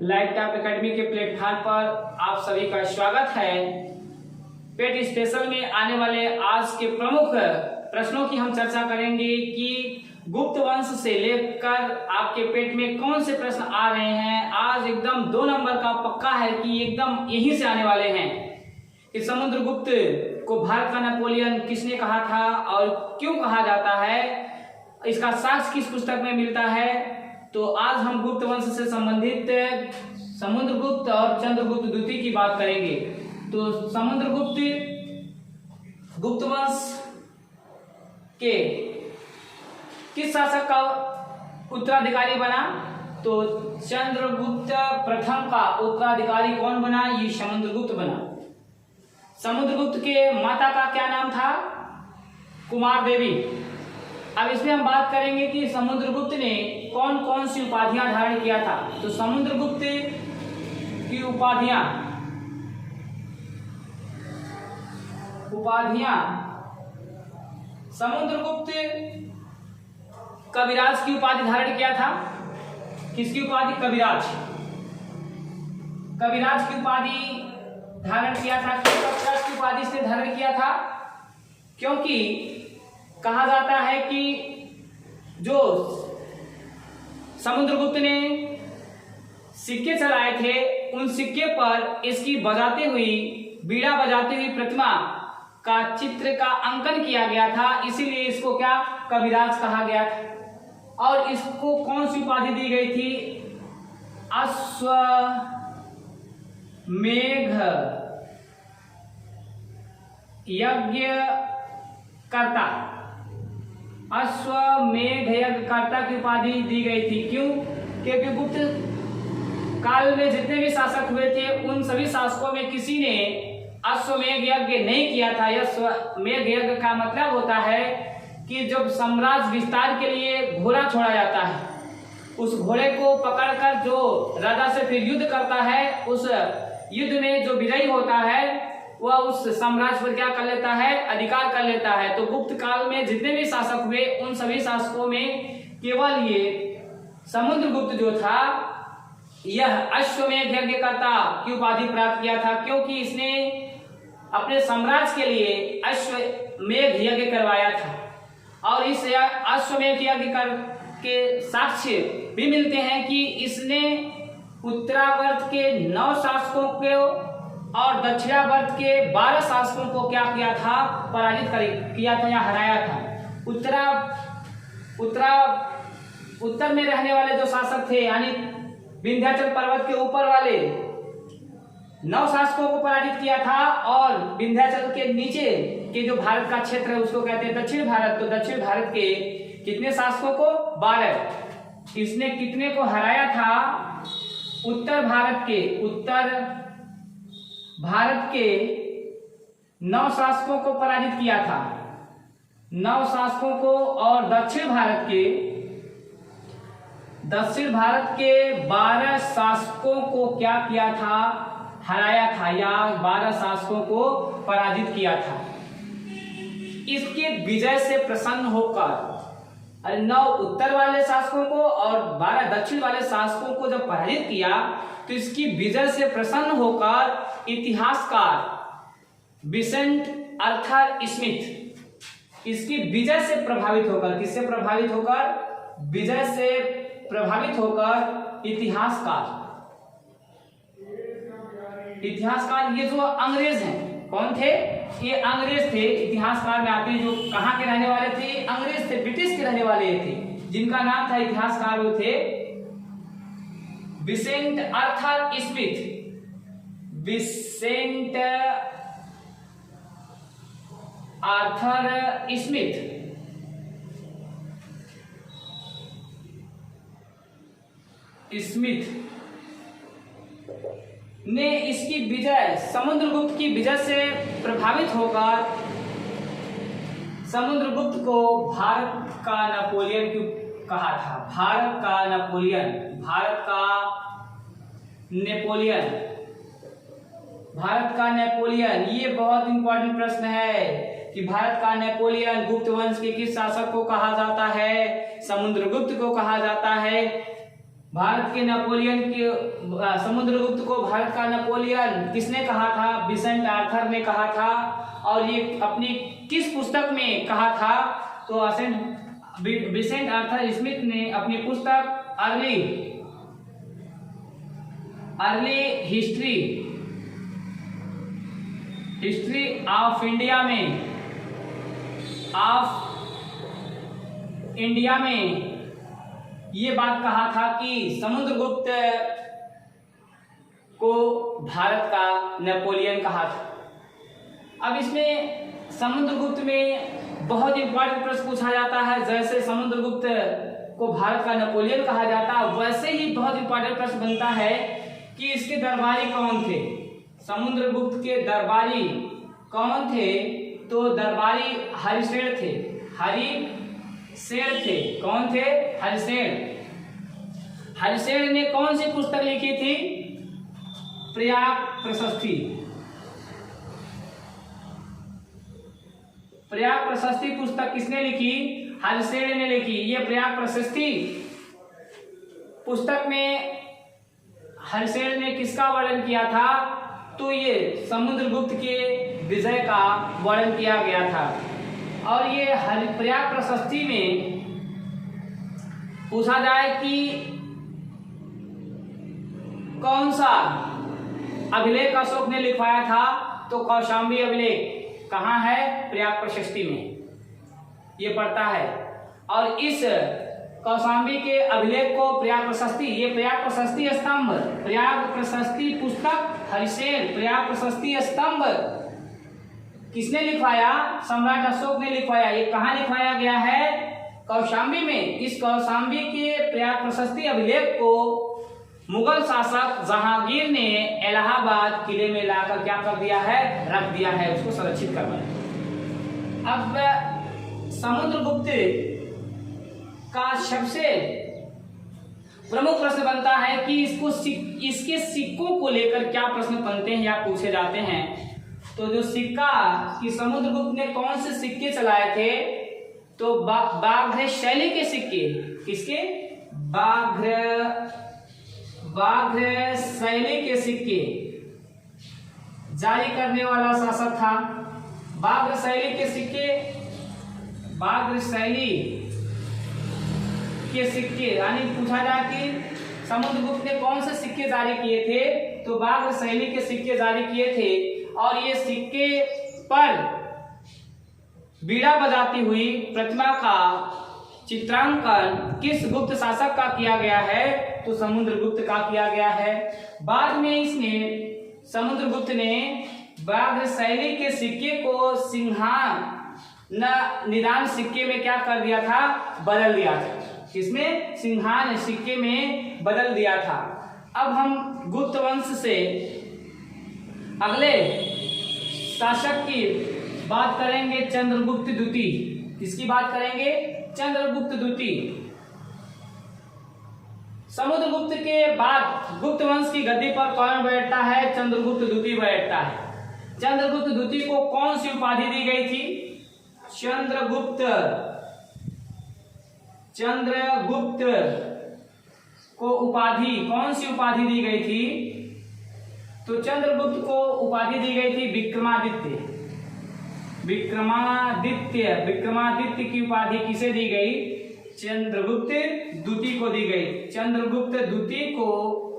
Light top academy के platform पर आप सभी का स्वागत है। पेट स्पेशल में आने वाले आज के प्रमुख प्रश्नों की हम चर्चा करेंगे कि गुप्त वंश से लेकर आपके पेट में कौन से प्रश्न आ रहे हैं। आज एकदम 2 नंबर का पक्का है कि एकदम यहीं से आने वाले हैं कि समुद्रगुप्त को भारत का नेपोलियन किसने कहा था और क्यों कहा जाता है, इसका साक्ष्य किस पुस्तक में मिलता है। तो आज हम गुप्त वंश से संबंधित समुद्रगुप्त और चंद्रगुप्त द्वितीय की बात करेंगे। तो समुद्रगुप्त गुप्त वंश के किस शासक का उत्तराधिकारी बना, तो चंद्रगुप्त प्रथम का उत्तराधिकारी कौन बना, ये समुद्रगुप्त बना। समुद्रगुप्त के माता का क्या नाम था, कुमार देवी। अब इसमें हम बात करेंगे कि समुद्रगुप्त ने कौन कौन सी उपाधियां धारण किया था। तो समुद्रगुप्त की उपाधियां समुद्रगुप्त कविराज की उपाधि धारण किया था। किसकी उपाधि, कविराज। कविराज की उपाधि धारण किया था। क्यों कविराज की उपाधि से धारण किया था, क्योंकि कहा जाता है कि जो समुद्रगुप्त ने सिक्के चलाए थे उन सिक्के पर इसकी बीड़ा बजाती हुई प्रतिमा का चित्र का अंकन किया गया था, इसीलिए इसको क्या कविराज कहा गया था। और इसको कौन सी उपाधि दी गई थी, अश्वमेध यज्ञ कर्ता। अश्वमेध यज्ञ कर्ता की उपाधि दी गई थी। क्यों, क्योंकि गुप्त काल में जितने भी शासक हुए थे उन सभी शासकों में किसी ने अश्वमेध यज्ञ नहीं किया था। अश्वमेध यज्ञ का मतलब होता है कि जब साम्राज्य विस्तार के लिए घोड़ा छोड़ा जाता है, उस घोड़े को पकड़कर जो राजा से फिर युद्ध करता है, उस युद्ध में जो विजयी होता है वह उस साम्राज्य पर क्या कर लेता है, अधिकार कर लेता है। तो गुप्त काल में जितने भी शासक हुए उन सभी शासकों में केवल ये समुद्रगुप्त जो था यह अश्वमेध यज्ञ कर्ता की उपाधि प्राप्त किया था, क्योंकि इसने अपने साम्राज्य के लिए अश्वमेध यज्ञ करवाया था। और इस अश्वमेध यज्ञ के साक्ष्य भी मिलते हैं कि इसने उत्तरावर्त के 9 शासकों को और दक्षिणावर्त के 12 शासकों को क्या किया था, पराजित किया था या हराया था। उत्तर में रहने वाले जो शासक थे यानी विंध्याचल पर्वत के ऊपर वाले 9 शासकों को पराजित किया था, और विंध्याचल के नीचे के जो भारत का क्षेत्र है उसको कहते हैं दक्षिण भारत। तो दक्षिण भारत के कितने शासकों को, 12। इसने कितने को हराया था, उत्तर भारत के 9 शासकों को पराजित किया था, 9 शासकों को। और दक्षिण भारत के 12 शासकों को क्या किया था, हराया था या 12 शासकों को पराजित किया था। इसके विजय से प्रसन्न होकर 9 उत्तर वाले शासकों को और 12 दक्षिण वाले शासकों को जब पराजित किया, तो इसकी विजय से प्रसन्न होकर इतिहासकार विसेंट आर्थर स्मिथ इसकी विजय से प्रभावित होकर, किससे प्रभावित होकर, विजय से प्रभावित होकर इतिहासकार ये जो अंग्रेज हैं, कौन थे, ये अंग्रेज थे। इतिहासकार में आते हैं जो कहाँ के रहने वाले थे, अंग्रेज थे, ब्रिटिश के रहने वाले थे, जिनका नाम था इतिहासकार वो थे Vincent Arthur Smith. Vincent Arthur Smith ने इसकी विजय, समुद्रगुप्त की विजय से प्रभावित होकर समुद्रगुप्त को भारत का नेपोलियन क्यों कहा था। भारत का नेपोलियन ये बहुत इंपॉर्टेंट प्रश्न है कि भारत का नेपोलियन गुप्त वंश के किस शासक को कहा जाता है, समुद्रगुप्त को कहा जाता है। भारत के नेपोलियन के समुद्रगुप्त को भारत का नेपोलियन किसने कहा था? विसेंट आर्थर ने कहा था। और ये अपनी किस पुस्तक में कहा था? तो विसेंट आर्थर स्मिथ ने अपनी पुस्तक अर्ली हिस्ट्री ऑफ इंडिया में ये बात कहा था कि समुद्रगुप्त को भारत का नेपोलियन कहा था। अब इसमें समुद्रगुप्त में बहुत इंपॉर्टेंट प्रश्न पूछा जाता है। जैसे समुद्रगुप्त को भारत का नेपोलियन कहा जाता, वैसे ही बहुत इंपॉर्टेंट प्रश्न बनता है कि इसके दरबारी कौन थे? समुद्रगुप्त के दरबारी कौन थे? तो दरबारी हरिसेन थे। कौन थे? हरिसेन ने कौन सी पुस्तक लिखी थी? प्रयाग प्रशस्ति पुस्तक किसने लिखी? हरिसेन ने लिखी। ये प्रयाग प्रशस्ति पुस्तक में हरिसेन ने किसका वर्णन किया था? तो ये समुद्रगुप्त के विजय का वर्णन किया गया था। और ये प्रयाग प्रशस्ति में पूछा जाए कि कौन सा अभिलेख अशोक ने लिखवाया था? तो कौशाम्बी अभिलेख कहाँ है? प्रयाग प्रशस्ति में ये पढ़ता है। और इस कौशाम्बी के अभिलेख को प्रयाग प्रशस्ति स्तंभ, प्रयाग प्रशस्ति पुस्तक हरिसेन प्रयाग प्रशस्ति स्तंभ किसने लिखवाया? सम्राट अशोक ने लिखवाया। ये कहाँ लिखवाया गया है? कौशाम्बी में। इस कौशाम्बी के प्रयाग प्रशस्ति अभिलेख को मुगल शासक जहांगीर ने इलाहाबाद किले में लाकर क्या कर दिया है? रख दिया है, उसको संरक्षित करवाया। अब समुद्रगुप्त का सबसे प्रमुख प्रश्न बनता है कि इसके सिक्कों को लेकर क्या प्रश्न बनते हैं या पूछे जाते हैं। तो जो सिक्का कि समुद्रगुप्त ने कौन से सिक्के चलाए थे? तो बाघ्र शैली के सिक्के। किसके? बाघ्र शैली के सिक्के जारी करने वाला शासक था। बाघ्र शैली के सिक्के यानी पूछा जाए कि समुद्रगुप्त ने कौन से सिक्के जारी किए थे? तो बाघ्र शैली के सिक्के जारी किए थे। और ये सिक्के पर बीड़ा बजाती हुई प्रतिमा का चित्रांकन किस गुप्त शासक का किया गया है? तो समुद्रगुप्त का किया गया है। बाद में समुद्रगुप्त ने बाघ्र शैली के सिक्के को निदान सिक्के में क्या कर दिया था? बदल दिया था। किसमें? सिंहान सिक्के में बदल दिया था। अब हम गुप्त वंश से अगले शासक की बात करेंगे, चंद्रगुप्त द्वितीय। किसकी बात करेंगे? चंद्रगुप्त द्वितीय। समुद्रगुप्त के बाद गुप्त वंश की गद्दी पर कौन बैठता है? चंद्रगुप्त द्वितीय बैठता है। चंद्रगुप्त द्वितीय को कौन सी उपाधि दी गई थी? चंद्रगुप्त को उपाधि कौन सी उपाधि दी गई थी? तो चंद्रगुप्त को उपाधि दी गई थी विक्रमादित्य की उपाधि किसे दी गई? चंद्रगुप्त द्वितीय को दी गई। चंद्रगुप्त द्वितीय को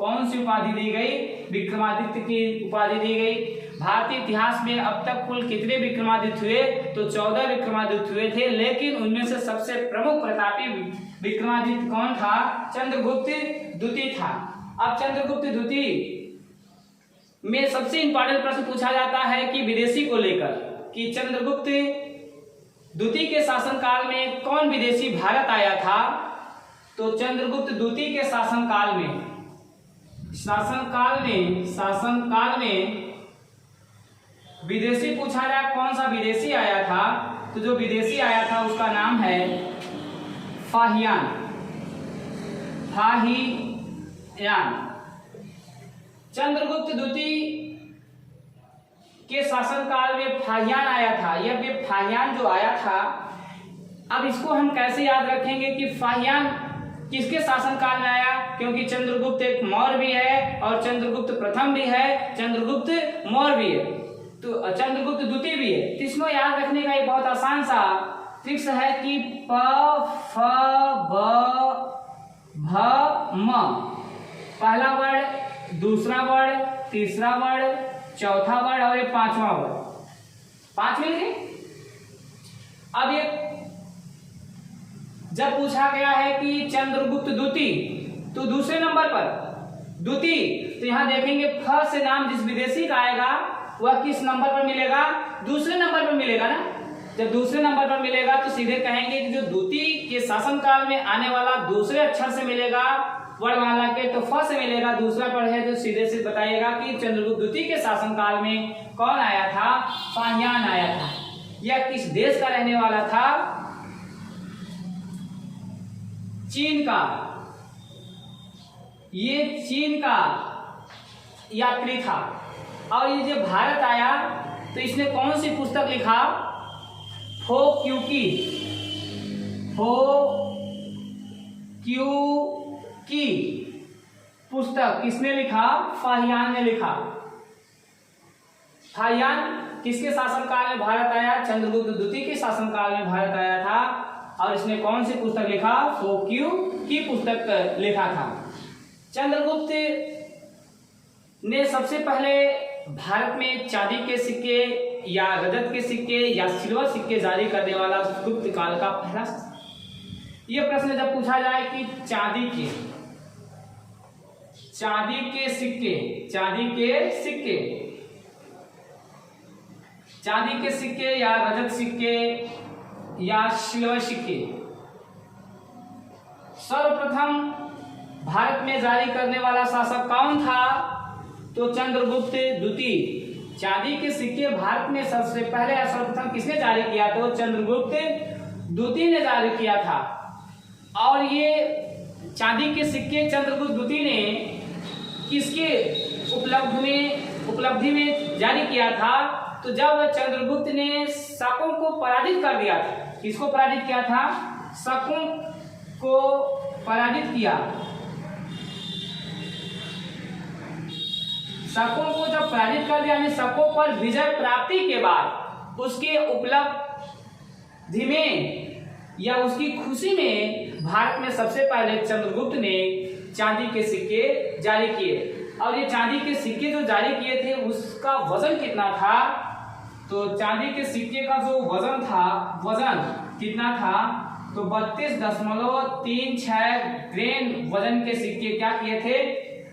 कौन सी उपाधि दी गई? विक्रमादित्य की उपाधि दी गई। भारतीय इतिहास में अब तक कुल कितने विक्रमादित्य हुए? तो 14 विक्रमादित्य हुए थे, लेकिन उनमें से सबसे प्रमुख प्रतापी विक्रमादित्य कौन था? चंद्रगुप्त द्वितीय था। अब चंद्रगुप्त द्वितीय में सबसे इंपॉर्टेंट प्रश्न पूछा जाता है कि विदेशी को लेकर, कि चंद्रगुप्त द्वितीय के शासनकाल में कौन विदेशी भारत आया था? तो चंद्रगुप्त द्वितीय के शासनकाल में विदेशी पूछा जाए, कौन सा विदेशी आया था? तो जो विदेशी आया था उसका नाम है फाहियान। चंद्रगुप्त द्वितीय के शासनकाल में फाहियान आया था। यह फाहियान जो आया था, अब इसको हम कैसे याद रखेंगे कि फाहियान किसके शासनकाल में आया? क्योंकि चंद्रगुप्त एक मौर्य भी है और चंद्रगुप्त प्रथम भी है, चंद्रगुप्त मौर्य भी है, तो चंद्रगुप्त द्वितीय भी है। तो इसमें याद रखने का एक बहुत आसान सा ट्रिक्स है कि प फ ब भ म, पहला वर्ड, दूसरा वर्ड, तीसरा वर्ड, चौथा वर्ड और ये पांचवा वर्ड, 5 मिल गए। अब ये जब पूछा गया है कि चंद्रगुप्त द्वितीय, तो दूसरे नंबर पर द्वितीय, तो यहां देखेंगे फ से नाम जिस विदेशी का आएगा वह किस नंबर पर मिलेगा? दूसरे नंबर पर मिलेगा ना। जब दूसरे नंबर पर मिलेगा तो सीधे कहेंगे कि जो द्वितीय के शासनकाल में आने वाला दूसरे अक्षर से मिलेगा वर्णमाला के, तो फ से मिलेगा, दूसरा पर है तो सीधे से बताइएगा कि चंद्रगुप्त द्वितीय के शासनकाल में कौन आया था? फाहियान आया था। यह किस देश का रहने वाला था? चीन का। ये चीन का यात्री था और ये जब भारत आया तो इसने कौन सी पुस्तक लिखा? फो क्यू की पुस्तक किसने लिखा? फाहियान ने लिखा। फाहियान किसके शासनकाल में भारत आया? चंद्रगुप्त द्वितीय के शासनकाल में भारत आया था और इसने कौन सी पुस्तक लिखा? फो क्यू की पुस्तक लिखा था। चंद्रगुप्त ने सबसे पहले भारत में चांदी के सिक्के या रजत के सिक्के या सिल्वर सिक्के जारी करने वाला गुप्त काल का पहला। यह प्रश्न जब पूछा जाए कि चांदी के सिक्के या रजत सिक्के या सिल्वर सिक्के सर्वप्रथम भारत में जारी करने वाला शासक कौन था? तो चंद्रगुप्त द्वितीय। चांदी के सिक्के भारत में सबसे पहले सर्वप्रथम किसने जारी किया? तो चंद्रगुप्त द्वितीय ने जारी किया था। और ये चांदी के सिक्के चंद्रगुप्त द्वितीय ने किसके उपलब्धि में जारी किया था? तो जब चंद्रगुप्त ने शकों को पराजित कर दिया था। किसको पराजित किया था? शकों को पराजित किया। शकों को जब पराजित कर दिया, यानी शकों पर विजय प्राप्ति के बाद उसके उपलब्धि में या उसकी खुशी में भारत में सबसे पहले चंद्रगुप्त ने चांदी के सिक्के जारी किए। और ये चांदी के सिक्के जो जारी किए थे उसका वजन कितना था? तो चांदी के सिक्के का जो वजन कितना था? तो 32.36 ग्रेन वजन के सिक्के क्या किए थे?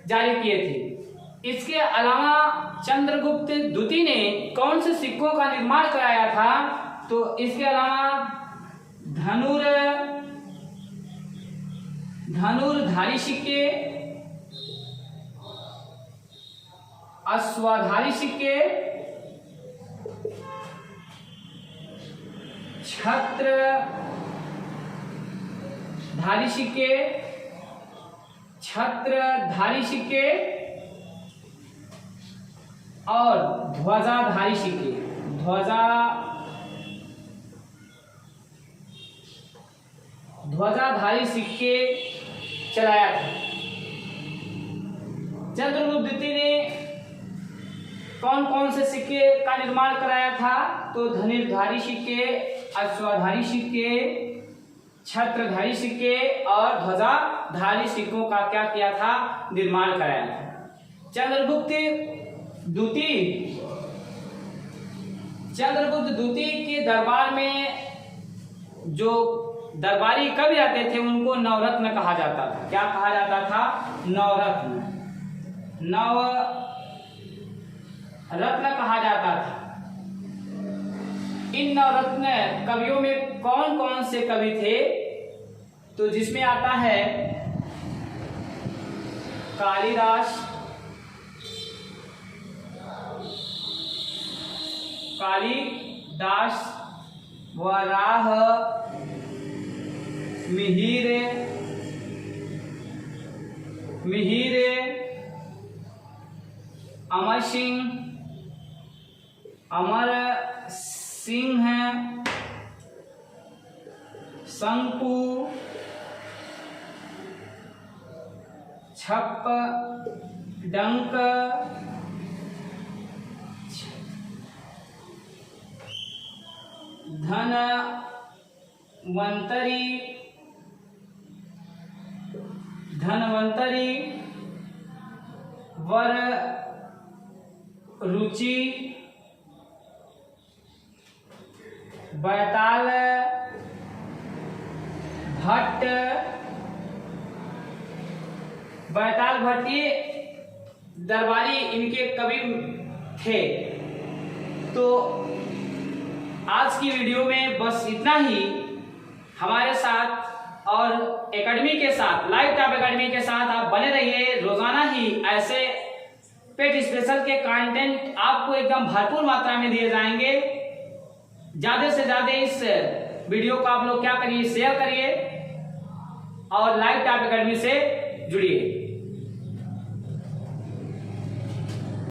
जारी किए थे। इसके अलावा चंद्रगुप्त द्वितीय ने कौन से सिक्कों का निर्माण कराया था? तो इसके अलावा धनुर्धारी सिक्के, अश्वधारी सिक्के, छत्रधारी सिक्के और ध्वजाधारी सिक्के। ध्वजाधारी सिक्के चलाया था। चंद्रगुप्त द्वितीय ने कौन कौन से सिक्के का निर्माण कराया था? तो धनुर्धारी सिक्के, अश्वधारी सिक्के, छत्रधारी सिक्के और ध्वजाधारी सिक्कों का क्या किया था? निर्माण कराया था। चंद्रगुप्त द्वितीय के दरबार में जो दरबारी कवि आते थे उनको नवरत्न कहा जाता था। क्या कहा जाता था? नवरत्न कहा जाता था। इन नवरत्न कवियों में कौन कौन से कवि थे? तो जिसमें आता है कालिदास, वराह, मिहिर, अमर सिंह, शंकु, छप डंक धनवंतरी वर रुचि बैताल भट्ट ये दरबारी इनके कवि थे। तो आज की वीडियो में बस इतना ही। हमारे साथ और एकेडमी के साथ, लाइव टॉप एकेडमी के साथ आप बने रहिए। रोजाना ही ऐसे पेट स्पेशल के कंटेंट आपको एकदम भरपूर मात्रा में दिए जाएंगे। ज्यादा से ज्यादा इस वीडियो को आप लोग क्या करिए, शेयर करिए और लाइव टॉप एकेडमी से जुड़िए।